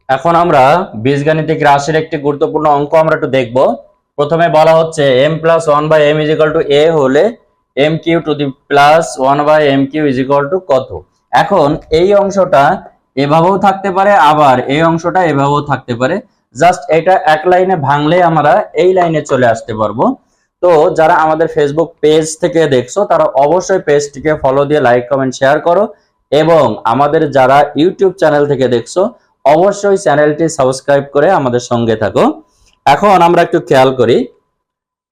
এখন আমরা বীজগাণিতিক রাশির একটি গুরুত্বপূর্ণ অঙ্ক আমরা একটু দেখব। প্রথমে বলা হচ্ছে m plus one by M is equal to A হলে M Q to the plus one by M Q is equal to কত। এখন এই অংশটা এভাবেও থাকতে পারে, আবার এই অংশটা এভাবেও থাকতে পারে। জাস্ট এটা এক লাইনে ভাঙলে আমরা এই লাইনে চলে আসতে পারবো। তো যারা আমাদের ফেসবুক পেজ থেকে দেখছো তারা অবশ্যই পেজটিকে ফলো দিয়ে লাইক কমেন্ট শেয়ার করো, এবং আমাদের যারা ইউটিউব চ্যানেল থেকে দেখছো অবশ্যই চ্যানেলটি সাবস্ক্রাইব করে আমাদের সঙ্গে থাকো। এখন আমরা একটু খেয়াল করি,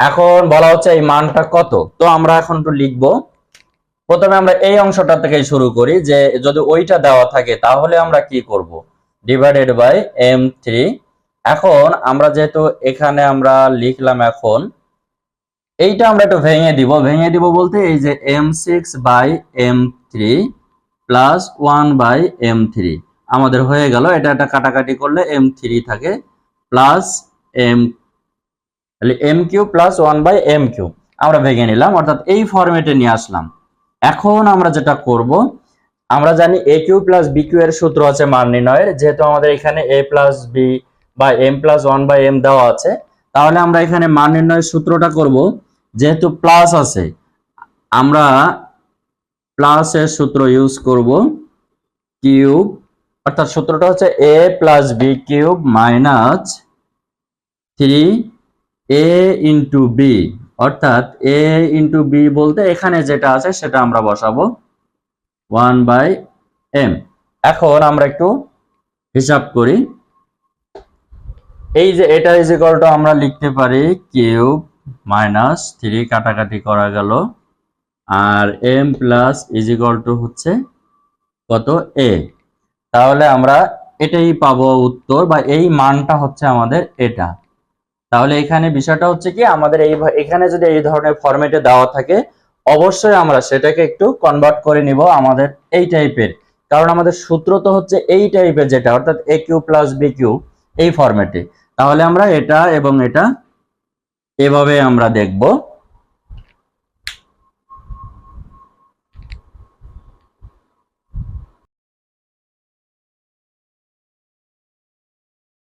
এখন বলা হচ্ছে এই মানটা কত। তো আমরা এখন একটু লিখবো। প্রথমে আমরা এই অংশটা থেকে শুরু করি, যে যদি ওইটা দেওয়া থাকে তাহলে আমরা কি করব, ডিভাইডেড বাই m3। এখন আমরা যেহেতু এখানে আমরা লিখলাম, এখন এইটা আমরা একটু ভেঙে দিব বলতে এই যে m6 by m3 plus 1 by m3 আমাদের হয়ে গেল। এটা একটা কাটাকাটি করলে m3 থাকে প্লাস m, তাহলে m3 প্লাস 1 বাই m3 আমরা ভেঙে নিলাম, অর্থাৎ এই ফরম্যাটে নিয়ে আসলাম। এখন আমরা যেটা করব, আমরা জানি a cube plus b cube এর সূত্র আছে মান নির্ণয়ের, যেহেতু আমাদের এখানে a প্লাস b বা m প্লাস 1 বাই m দেওয়া আছে, তাহলে আমরা এখানে মান নির্ণয়ের সূত্রটা করব। যেহেতু প্লাস আছে আমরা প্লাসের সূত্র ইউজ করব, কিউব, অর্থাৎ সূত্রটা হচ্ছে a প্লাস b cube minus 3a into b, অর্থাৎ a ইন্টু b বলতে এখানে যেটা আছে সেটা আমরা বসাবো 1 বাই m। এখন আমরা একটু হিসাব করি, এই যে এটা ইজ ইকুয়াল টু আমরা লিখতে পারি কিউব মাইনাস 3 কাটাকাটি করা গেল, আর m plus is equal two হচ্ছে কত a। তাহলে আমরা এটাই পাবো উত্তর, বা এই মানটা হচ্ছে আমাদের এটা। তাহলে এখানে বিষয়টা হচ্ছে কি, আমাদের এখানে যদি এই ধরনের ফরম্যাটে দেওয়া থাকে অবশ্যই আমরা সেটাকে একটু কনভার্ট করে নিব আমাদের এই টাইপের, কারণ আমাদের সূত্র তো হচ্ছে এই টাইপের যেটা, অর্থাৎ a cube plus b cube এই ফরম্যাটে। তাহলে আমরা এটা এবং এটা এভাবে আমরা দেখব।